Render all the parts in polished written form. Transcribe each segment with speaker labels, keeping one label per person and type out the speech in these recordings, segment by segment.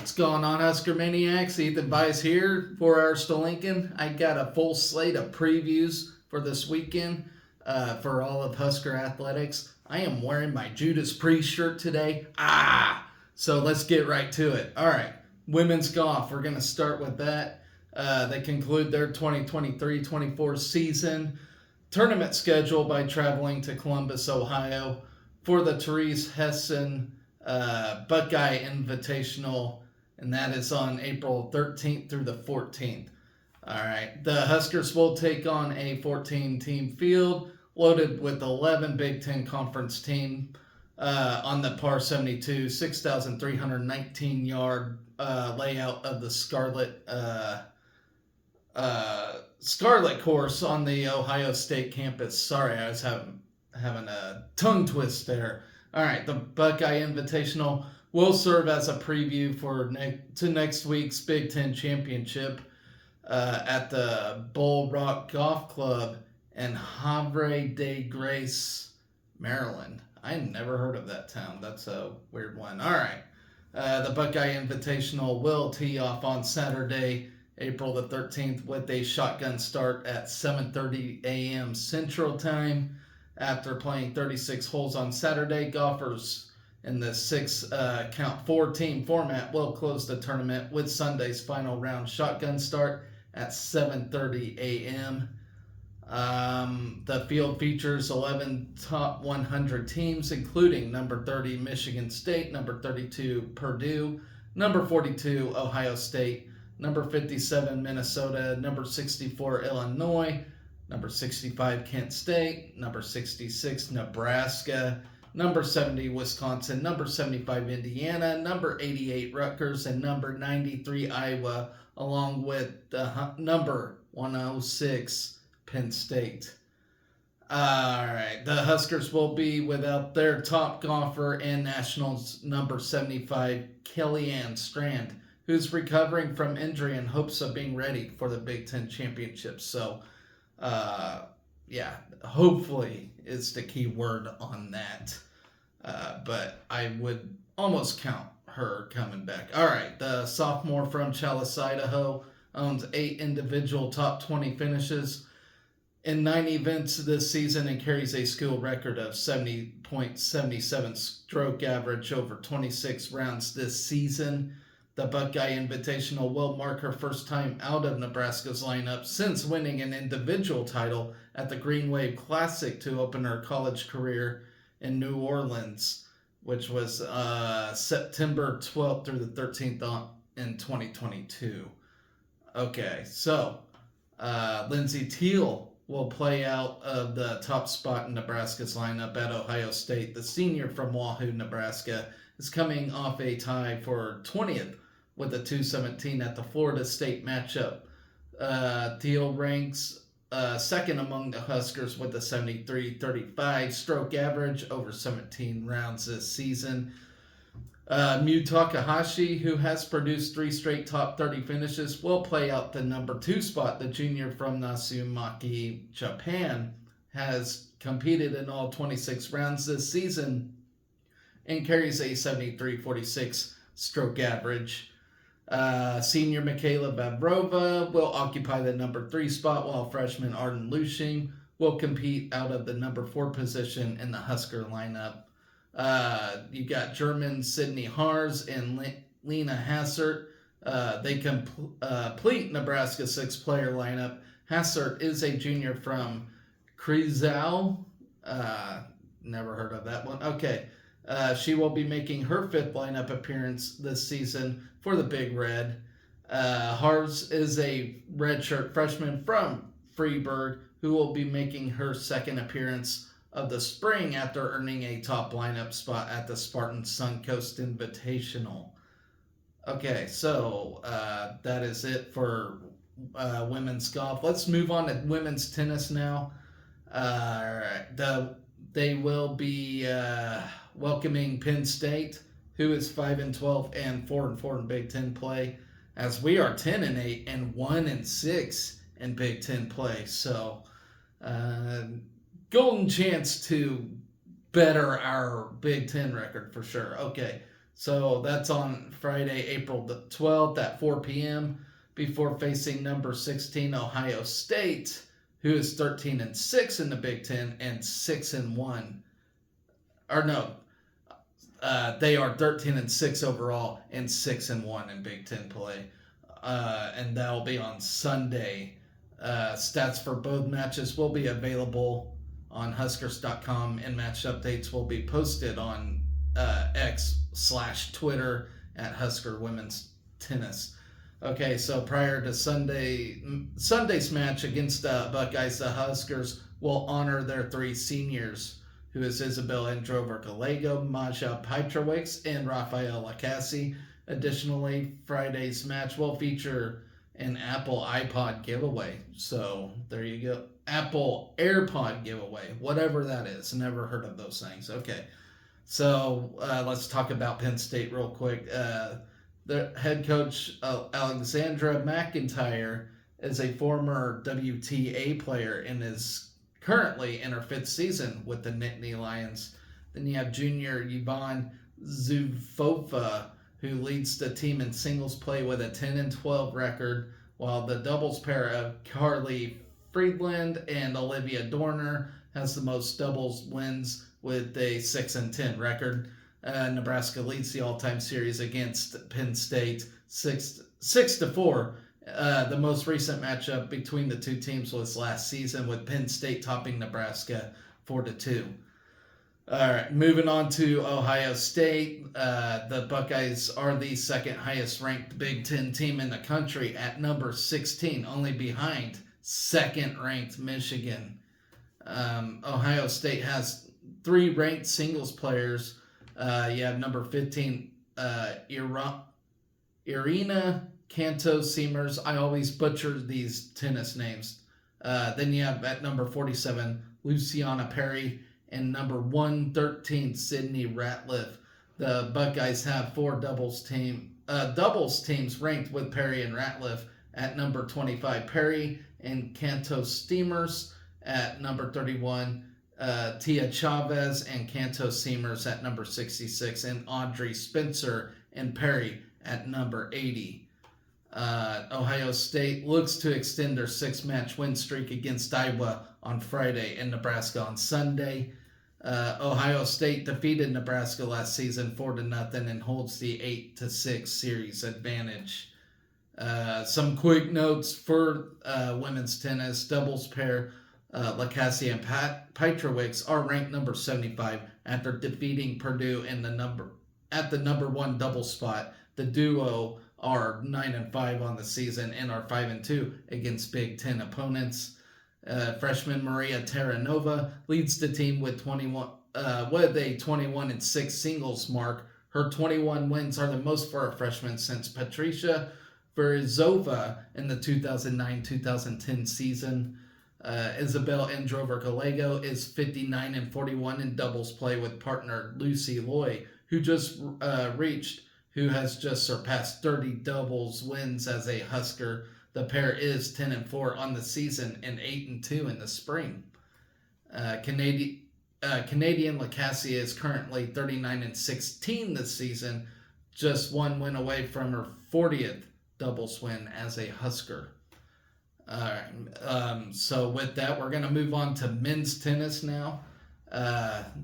Speaker 1: What's going on, Husker Maniacs? Ethan Bice here, 4 Hours to Lincoln. I got a full slate of previews for this weekend for all of Husker athletics. I am wearing my Judas Priest shirt today. So let's get right to it. All right, women's golf. We're going to start with that. They conclude their 2023-24 season tournament schedule by traveling to Columbus, Ohio for the Therese Hessen Buckeye Invitational, and that is on April 13th through the 14th. All right, the Huskers will take on a 14-team field loaded with 11 Big Ten Conference teams on the par 72, 6,319-yard layout of the Scarlet course on the Ohio State campus. Sorry, I was having a tongue twist there. All right, the Buckeye Invitational will serve as a preview for next week's Big Ten Championship at the Bull Rock Golf Club in Havre de Grace, Maryland. I never heard of that town. That's a weird one. All right, the Buckeye Invitational will tee off on Saturday, April the 13th, with a shotgun start at 7:30 a.m. Central Time. After playing 36 holes on Saturday, golfers in the count 4-team format will close the tournament with Sunday's final round shotgun start at 7:30 a.m. The field features 11 top 100 teams, including number 30 Michigan State, number 32 Purdue, number 42 Ohio State, number 57 Minnesota, number 64 Illinois, number 65 Kent State, number 66 Nebraska, number 70 Wisconsin, number 75 Indiana, number 88 Rutgers, and number 93 Iowa, along with the number 106 Penn State. All right, the Huskers will be without their top golfer and Nationals number 75 Kellyanne Strand, who's recovering from injury in hopes of being ready for the Big Ten Championship. So, hopefully is the key word on that. But I would almost count her coming back. All right, the sophomore from Challis, Idaho, owns 8 individual top 20 finishes in 9 events this season and carries a school record of 70.77 stroke average over 26 rounds this season. The Buckeye Invitational will mark her first time out of Nebraska's lineup since winning an individual title at the Green Wave Classic to open her college career in New Orleans, which was September 12th through the 13th in 2022. Okay, so Lindsey Teal will play out of the top spot in Nebraska's lineup at Ohio State. The senior from Wahoo, Nebraska, is coming off a tie for 20th with a 217 at the Florida State matchup. Teal ranks second among the Huskers with a 73.35 stroke average over 17 rounds this season. Mu Takahashi, who has produced 3 straight top 30 finishes, will play out the number 2 spot. The junior from Natsumaki, Japan, has competed in all 26 rounds this season and carries a 73.46 stroke average. Senior Michaela Vavrova will occupy the number 3 spot, while freshman Arden Lushing will compete out of the number 4 position in the Husker lineup. You got German Sydney Hars and Lena Hassert. They complete Nebraska's 6-player lineup. Hassert is a junior from Kreisau. Never heard of that one. Okay. She will be making her 5th lineup appearance this season for the Big Red. Hars is a redshirt freshman from Freiburg who will be making her 2nd appearance of the spring after earning a top lineup spot at the Spartan Suncoast Invitational. Okay, so that is it for women's golf. Let's move on to women's tennis now. They will be welcoming Penn State, who is 5-12 and 4-4 in Big Ten play, as we are 10-8 and 1-6 in Big Ten play. So, golden chance to better our Big Ten record for sure. Okay, So that's on Friday, April the 12th at 4 p.m. before facing number 16 Ohio State, who is 13-6 in the Big Ten and 6-1. Or no, they are 13-6 overall and 6-1 in Big Ten play, and that will be on Sunday. Stats for both matches will be available on Huskers.com, and match updates will be posted on X/Twitter at Husker Women's Tennis. Okay, so prior to Sunday's match against the Buckeyes, the Huskers will honor their three seniors, who is Isabel Androver-Gallego, Maja Pietrowicz, and Rafael Lacassi. Additionally, Friday's match will feature an Apple iPod giveaway. So there you go. Apple AirPod giveaway, whatever that is. Never heard of those things. Okay. So let's talk about Penn State real quick. The head coach, Alexandra McIntyre, is a former WTA player and is currently in her fifth season with the Nittany Lions. Then you have junior Yvonne Zufova, who leads the team in singles play with a 10-12 record, while the doubles pair of Carly Friedland and Olivia Dorner has the most doubles wins with a 6-10 record. Nebraska leads the all-time series against Penn State 6-4. The most recent matchup between the two teams was last season, with Penn State topping Nebraska 4-2. All right, moving on to Ohio State. The Buckeyes are the second highest ranked Big Ten team in the country at number 16, only behind second ranked Michigan. Ohio State has three ranked singles players. You have number 15, Irina Canto Seamers. I always butcher these tennis names. Then you have at number 47, Luciana Perry, and number 113, Sydney Ratliff. The Buckeyes have four doubles teams ranked with Perry and Ratliff at number 25, Perry and Canto Steamers at number 31, Tia Chavez and Canto Seamers at number 66, and Audrey Spencer and Perry at number 80. Ohio State looks to extend their six-match win streak against Iowa on Friday and Nebraska on Sunday. Ohio State defeated Nebraska last season 4-0 and holds the 8-6 series advantage. Some quick notes for women's tennis doubles pair. Lacassi and Pietrowicz are ranked number 75 after defeating Purdue in the number one double spot. The duo are 9-5 on the season and are 5-2 against Big Ten opponents. Freshman Maria Terranova leads the team with a 21-6 singles mark. Her 21 wins are the most for a freshman since Patricia Verizova in the 2009-2010 season. Isabel Androver-Gallego is 59-41 in doubles play with partner Lucy Loy, who has just surpassed 30 doubles wins as a Husker. The pair is 10-4 on the season and 8-2 in the spring. Canadian Lacassi is currently 39-16 this season, just one win away from her 40th doubles win as a Husker. All right. So with that, we're going to move on to men's tennis now.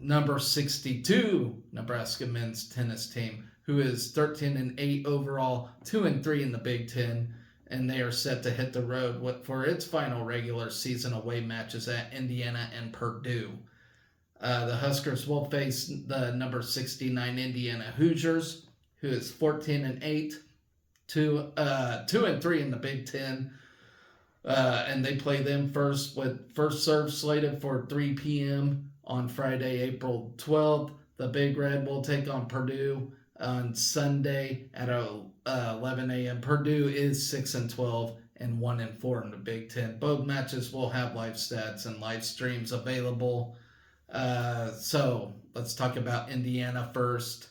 Speaker 1: Number 62 Nebraska men's tennis team, who is 13-8 overall, 2-3 in the Big Ten, and they are set to hit the road for its final regular season away matches at Indiana and Purdue. The Huskers will face the number 69 Indiana Hoosiers, who is 14-8, 2-3 in the Big Ten. And they play them first, with first serve slated for 3 p.m. on Friday, April 12th. The Big Red will take on Purdue on Sunday at 11 a.m. Purdue is 6-12 and 1-4 in the Big Ten. Both matches will have live stats and live streams available. So let's talk about Indiana first.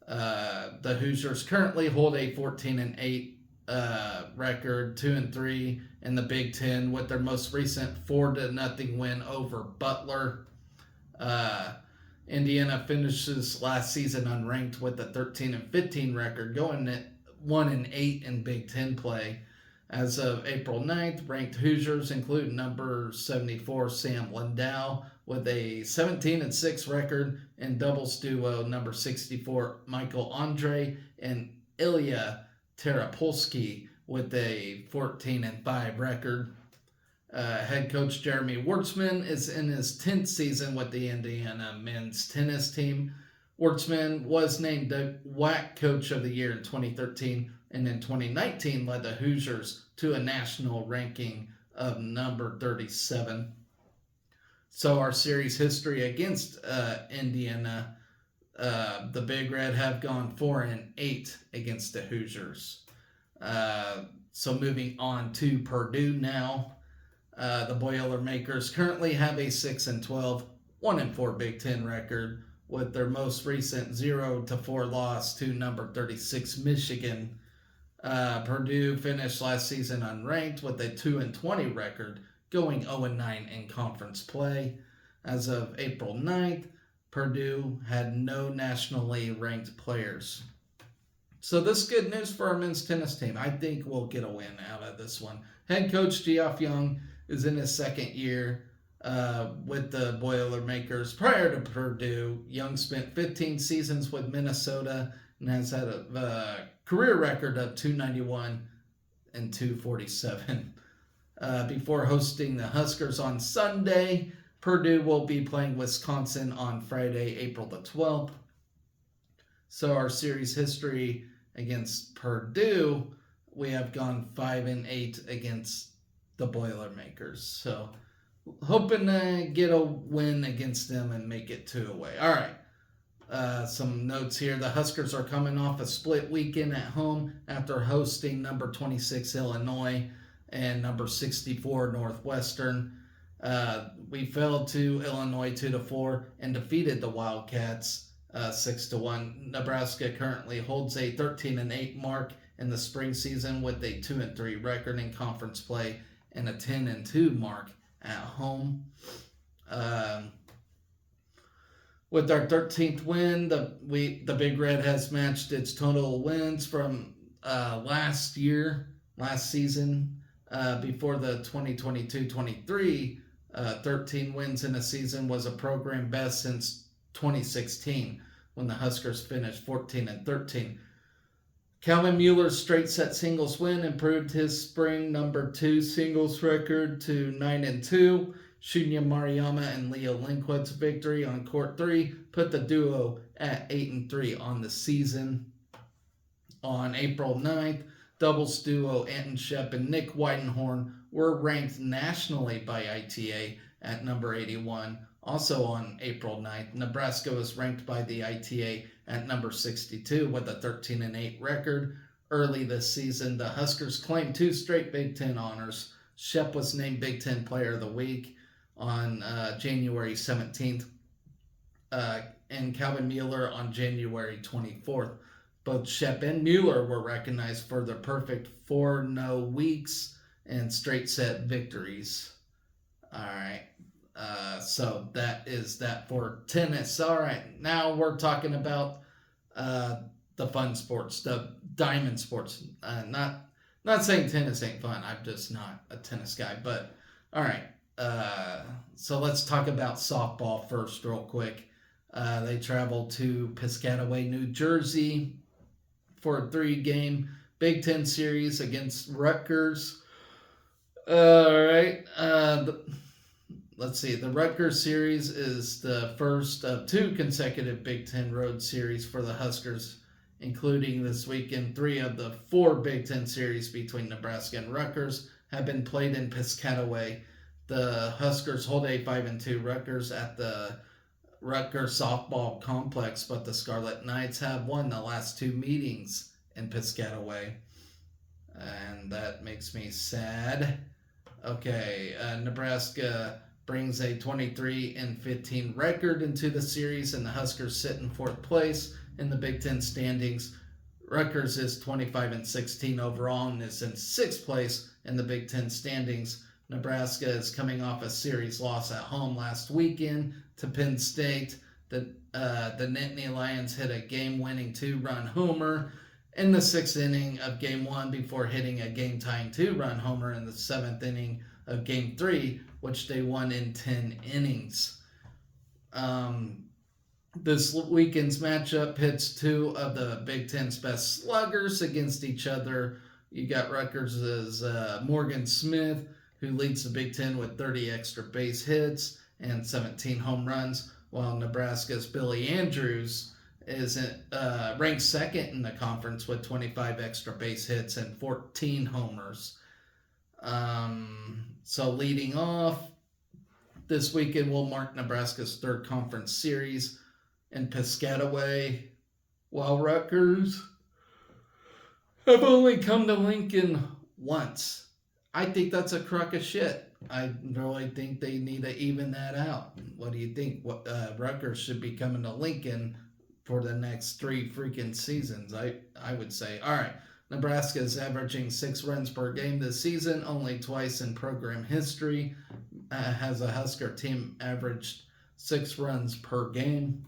Speaker 1: The Hoosiers currently hold a 14-8 record, 2-3 in the Big Ten, with their most recent 4-0 win over Butler. Indiana finishes last season unranked with a 13-15 record, going at 1-8 in Big Ten play. As of April 9th, ranked Hoosiers include number 74 Sam Lindau with a 17-6 record, and doubles duo number 64 Michael Andre and Ilya Terapolsky with a 14-5 record. Head coach Jeremy Wartzman is in his 10th season with the Indiana men's tennis team. Wartzman was named the WAC Coach of the Year in 2013, and in 2019 led the Hoosiers to a national ranking of number 37. So our series history against Indiana, the Big Red have gone 4-8 against the Hoosiers. So moving on to Purdue now. The Boilermakers currently have a 6-12, 1-4 Big Ten record, with their most recent 0-4 loss to number 36 Michigan. Purdue finished last season unranked with a 2-20 record, going 0-9 in conference play. As of April 9th, Purdue had no nationally ranked players. So this is good news for our men's tennis team. I think we'll get a win out of this one. Head coach Geoff Young is in his second year with the Boilermakers. Prior to Purdue, Young spent 15 seasons with Minnesota and has had a career record of 291 and 247. Before hosting the Huskers on Sunday, Purdue will be playing Wisconsin on Friday, April the 12th. So our series history against Purdue, we have gone 5-8 against the Boilermakers. So hoping to get a win against them and make it 2 away. All right. Some notes here. The Huskers are coming off a split weekend at home after hosting number 26 Illinois and number 64 Northwestern. We fell to Illinois 2-4 and defeated the Wildcats 6-1. Nebraska currently holds a 13-8 mark in the spring season with a 2-3 record in conference play and a 10-2 mark at home. With our 13th win, the Big Red has matched its total wins from last season. Before the 2022-23, 13 wins in a season was a program best since 2016, when the Huskers finished 14-13. Calvin Mueller's straight set singles win improved his spring number 2 singles record to 9-2. Shunya Mariyama and Leo Lindquist's victory on court 3 put the duo at 8-3 on the season. On April 9th, doubles duo Anton Shep and Nick Weidenhorn were ranked nationally by ITA at number 81. Also on April 9th, Nebraska was ranked by the ITA at number 62 with a 13-8 record. Early this season, the Huskers claimed 2 straight Big Ten honors. Shep was named Big Ten Player of the Week on January 17th, and Calvin Mueller on January 24th. Both Shep and Mueller were recognized for their perfect 4-no weeks and straight set victories. All right. So that is that for tennis. All right, now we're talking about the fun sports, the diamond sports. Not saying tennis ain't fun. I'm just not a tennis guy. But all right, so let's talk about softball first, real quick. They traveled to Piscataway, New Jersey, for a 3-game Big Ten series against Rutgers. All right. Let's see. The Rutgers series is the first of 2 consecutive Big Ten road series for the Huskers, including this weekend. 3 of the 4 Big Ten series between Nebraska and Rutgers have been played in Piscataway. The Huskers hold a 5-2 Rutgers at the Rutgers softball complex, but the Scarlet Knights have won the last 2 meetings in Piscataway, and that makes me sad. Okay, Nebraska brings a 23-15 record into the series, and the Huskers sit in 4th place in the Big Ten standings. Rutgers is 25-16 overall and is in 6th place in the Big Ten standings. Nebraska is coming off a series loss at home last weekend to Penn State. The Nittany Lions hit a game-winning 2-run homer in the 6th inning of Game 1 before hitting a game-tying 2-run homer in the 7th inning of Game 3, which they won in 10 innings. This weekend's matchup pits two of the Big Ten's best sluggers against each other. You got Rutgers' Morgan Smith, who leads the Big Ten with 30 extra base hits and 17 home runs, while Nebraska's Billy Andrews is ranked second in the conference with 25 extra base hits and 14 homers. So leading off, this weekend will mark Nebraska's third conference series in Piscataway, while Rutgers have only come to Lincoln once. I think that's a crock of shit. I really think they need to even that out. What do you think? Rutgers should be coming to Lincoln for the next 3 freaking seasons, I would say. All right, Nebraska is averaging 6 runs per game this season, only twice in program history has a Husker team averaged 6 runs per game.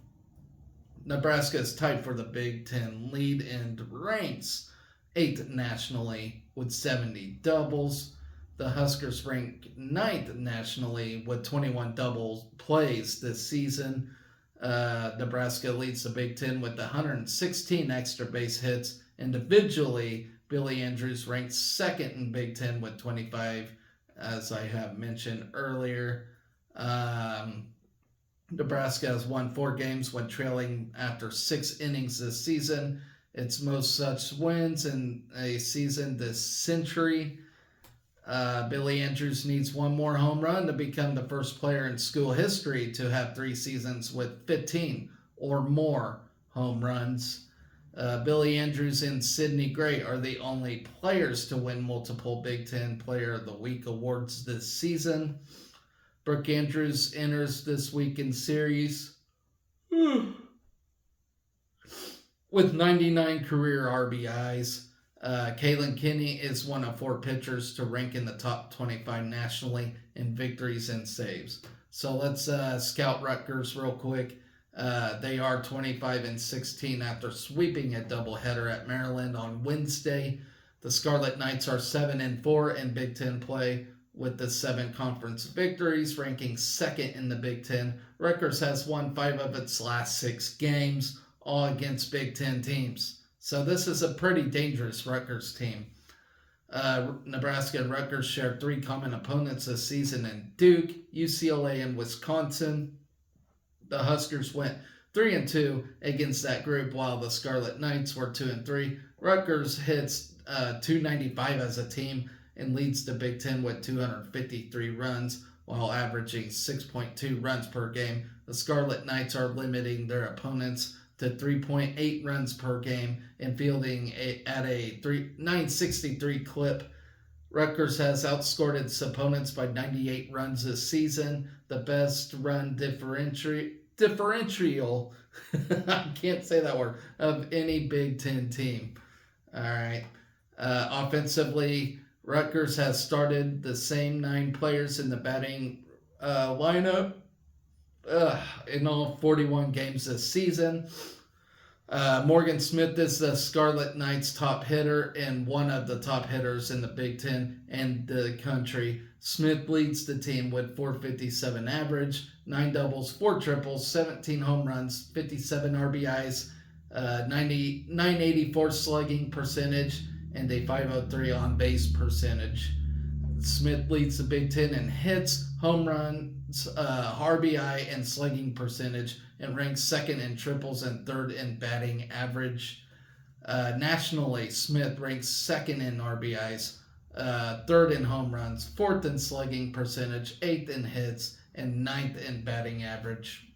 Speaker 1: Nebraska is tied for the Big Ten lead and ranks 8th nationally with 70 doubles. The Huskers rank 9th nationally with 21 double plays this season. Nebraska leads the Big Ten with 116 extra base hits. Individually, Billy Andrews ranks 2nd in Big Ten with 25, as I have mentioned earlier. Nebraska has won 4 games when trailing after 6 innings this season. Its most such wins in a season this century. Billy Andrews needs 1 more home run to become the first player in school history to have 3 seasons with 15 or more home runs. Billy Andrews and Sidney Gray are the only players to win multiple Big Ten Player of the Week awards this season. Brooke Andrews enters this weekend series with 99 career RBIs. Kalen Kinney is one of 4 pitchers to rank in the top 25 nationally in victories and saves. So let's scout Rutgers real quick. They are 25-16 after sweeping a doubleheader at Maryland on Wednesday. The Scarlet Knights are 7-4 in Big Ten play with the 7 conference victories, ranking 2nd in the Big Ten. Rutgers has won 5 of its last 6 games, all against Big Ten teams. So this is a pretty dangerous Rutgers team. Nebraska and Rutgers share 3 common opponents this season in Duke, UCLA, and Wisconsin. The Huskers went 3-2 against that group, while the Scarlet Knights were 2-3. Rutgers hits .295 as a team and leads the Big Ten with 253 runs, while averaging 6.2 runs per game. The Scarlet Knights are limiting their opponents to 3.8 runs per game and fielding at a 963 clip. Rutgers has outscored its opponents by 98 runs this season, the best run differential I can't say that word, of any Big Ten team. All right. Offensively, Rutgers has started the same 9 players in the batting lineup in all 41 games this season. Morgan Smith is the Scarlet Knights' top hitter and one of the top hitters in the Big Ten and the country. Smith leads the team with .457 average, 9 doubles, 4 triples, 17 home runs, 57 RBIs, 984 slugging percentage, and a .503 on-base percentage. Smith leads the Big Ten in hits, home runs, RBI, and slugging percentage, and ranks 2nd in triples and 3rd in batting average. Nationally, Smith ranks 2nd in RBIs, 3rd in home runs, 4th in slugging percentage, 8th in hits, and 9th in batting average.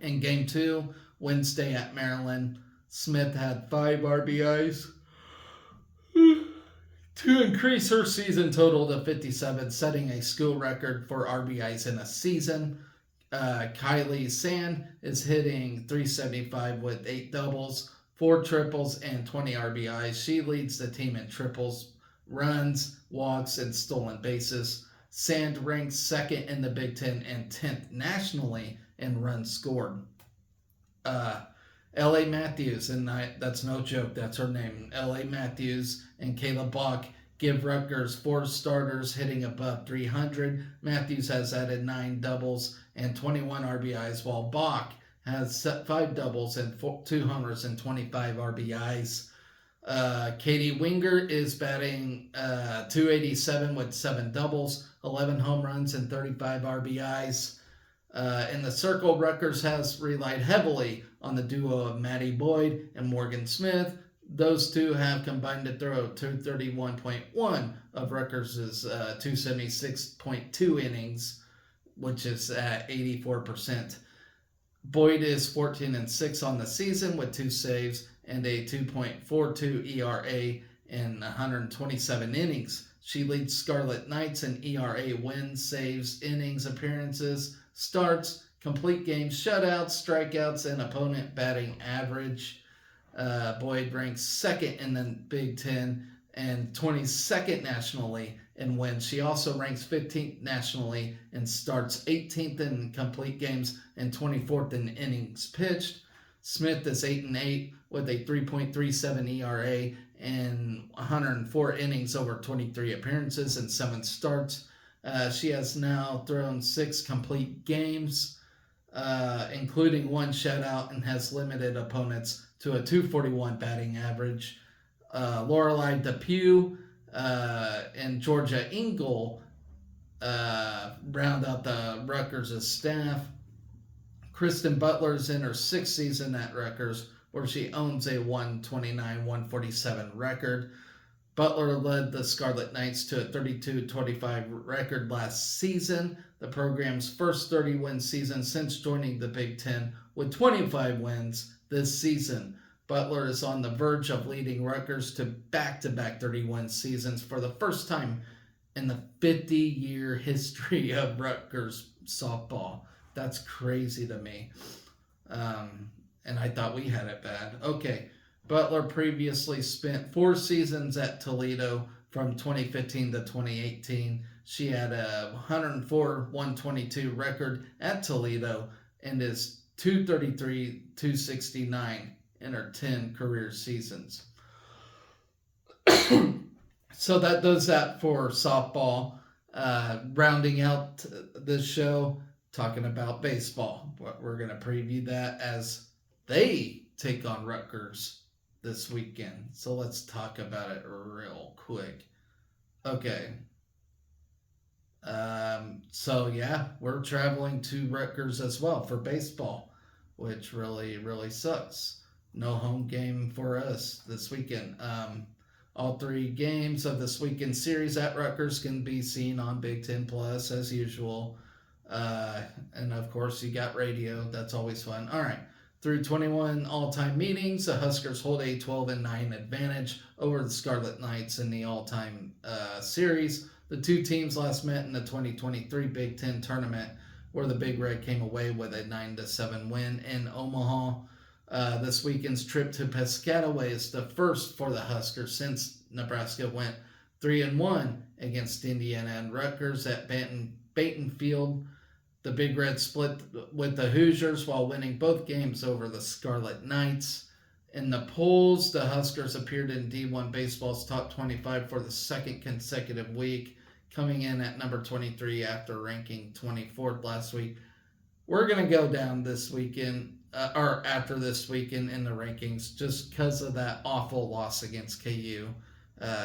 Speaker 1: In Game 2, Wednesday at Maryland, Smith had 5 RBIs to increase her season total to 57, setting a school record for RBIs in a season. Kylie Sand is hitting .375 with 8 doubles, 4 triples, and 20 RBIs. She leads the team in triples, runs, walks, and stolen bases. Sand ranks 2nd in the Big Ten and 10th nationally in runs scored. Uh, L.A. Matthews, and that's no joke, that's her name. L.A. Matthews and Kayla Bach give Rutgers 4 starters hitting above 300. Matthews has added 9 doubles and 21 RBIs, while Bach has set 5 doubles and 2 homers and 25 RBIs. Katie Winger is batting 287 with 7 doubles, 11 home runs, and 35 RBIs. In the circle, Rutgers has relied heavily on the duo of Maddie Boyd and Morgan Smith. Those two have combined to throw 231.1 of Rutgers' 276.2 innings, which is at 84%. Boyd is 14-6 on the season with 2 saves and a 2.42 ERA in 127 innings. She leads Scarlet Knights in ERA wins, saves, innings, appearances, starts, complete games, shutouts, strikeouts, and opponent batting average. Boyd ranks second in the Big Ten and 22nd nationally in wins. She also ranks 15th nationally and starts, 18th in complete games and 24th in innings pitched. Smith is 8-8 with a 3.37 ERA and 104 innings over 23 appearances and 7 starts. She has now thrown 6 complete games, including 1 shutout, and has limited opponents to a 241 batting average. Lorelei Depew and Georgia Engel round out the Rutgers' staff. Kristen Butler's in her 6th season at Rutgers, where she owns a 129-147 record. Butler led the Scarlet Knights to a 32-25 record last season, the program's first 30-win season since joining the Big Ten, with 25 wins this season. Butler is on the verge of leading Rutgers to back-to-back 30-win seasons for the first time in the 50-year history of Rutgers softball. That's crazy to me. And I thought we had it bad. Okay. Butler previously spent 4 seasons at Toledo from 2015 to 2018. She had a 104-122 record at Toledo and is 233-269 in her 10 career seasons. So that does that for softball. Rounding out this show, talking about baseball. We're going to preview that as they take on Rutgers this weekend. So let's talk about it real quick. Okay. So yeah, we're traveling to Rutgers as well for baseball, which really, really sucks. No home game for us this weekend. All 3 games of this weekend series at Rutgers can be seen on Big Ten Plus as usual. And of course, you got radio. That's always fun. All right. Through 21 all-time meetings, the Huskers hold a 12-9 advantage over the Scarlet Knights in the all-time series. The 2 teams last met in the 2023 Big Ten tournament, where the Big Red came away with a 9-7 win in Omaha. This weekend's trip to Piscataway is the first for the Huskers since Nebraska went 3-1 against Indiana and Rutgers at Baton Field. The Big Red split with the Hoosiers while winning both games over the Scarlet Knights. In the polls, the Huskers appeared in D1 Baseball's top 25 for the 2nd consecutive week, coming in at number 23 after ranking 24th last week. We're going to go down this weekend, or after this weekend in the rankings, just because of that awful loss against KU.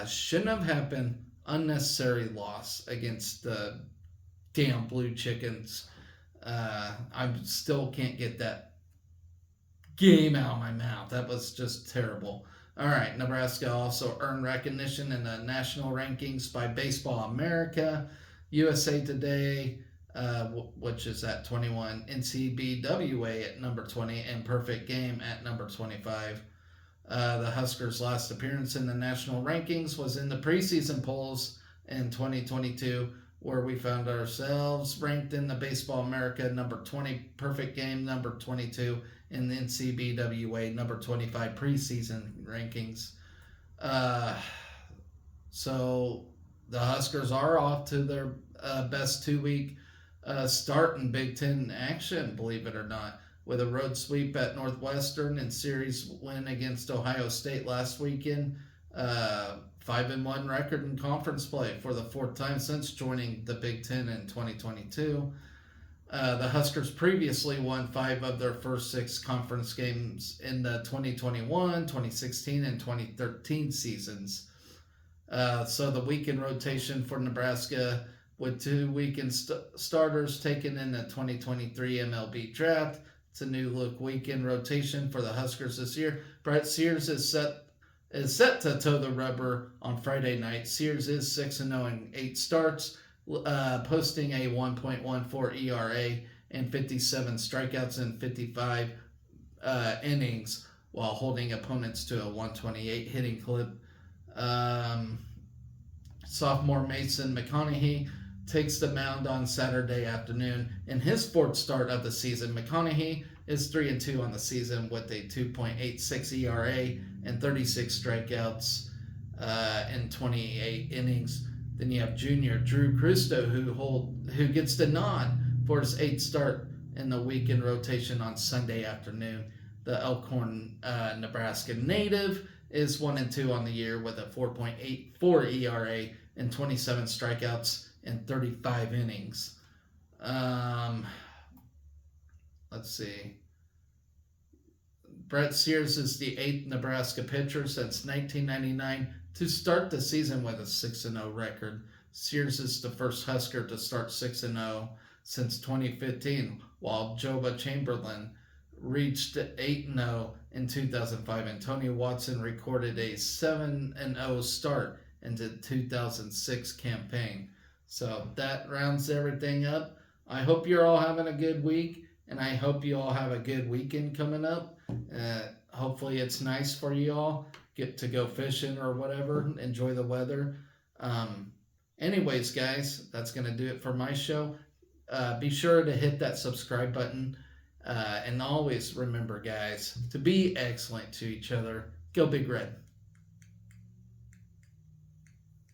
Speaker 1: Shouldn't have happened. Unnecessary loss against the damn Blue Chickens. I still can't get that game out of my mouth. That was just terrible. All right, Nebraska also earned recognition in the national rankings by Baseball America, USA Today, which is at 21, NCBWA at number 20, and Perfect Game at number 25. The Huskers' last appearance in the national rankings was in the preseason polls in 2022, where we found ourselves ranked in the Baseball America number 20, Perfect Game number 22, and the NCBWA number 25 preseason rankings. So the Huskers are off to their best 2-week start in Big Ten action, believe it or not. with a road sweep at Northwestern and series win against Ohio State last weekend. 5-1 record in conference play for the fourth time since joining the Big Ten in 2022. The Huskers previously won 5 of their first 6 conference games in the 2021, 2016, and 2013 seasons. So the weekend rotation for Nebraska, with 2 weekend starters taken in the 2023 MLB draft. It's a new look weekend rotation for the Huskers this year. Brett Sears is set to toe the rubber on Friday night. Sears is 6-0 in 8 starts, posting a 1.14 ERA and 57 strikeouts in 55 innings, while holding opponents to a 128 hitting clip. Sophomore Mason McConaughey takes the mound on Saturday afternoon in his 4th start of the season. McConaughey is 3-2 on the season with a 2.86 ERA and 36 strikeouts in 28 innings. Then you have junior Drew Christo, who gets the nod for his 8th start in the weekend rotation on Sunday afternoon. The Elkhorn, Nebraska native is 1-2 on the year with a 4.84 ERA and 27 strikeouts in 35 innings. Let's see. Brett Sears is the 8th Nebraska pitcher since 1999 to start the season with a 6-0 record. Sears is the first Husker to start 6-0 since 2015, while Joba Chamberlain reached 8-0 in 2005, and Tony Watson recorded a 7-0 start in the 2006 campaign. So that rounds everything up. I hope you're all having a good week, and I hope you all have a good weekend coming up. Hopefully it's nice for you all. Get to go fishing or whatever. Enjoy the weather. Anyways, guys, that's going to do it for my show. Be sure to hit that subscribe button. And always remember, guys, to be excellent to each other. Go Big Red.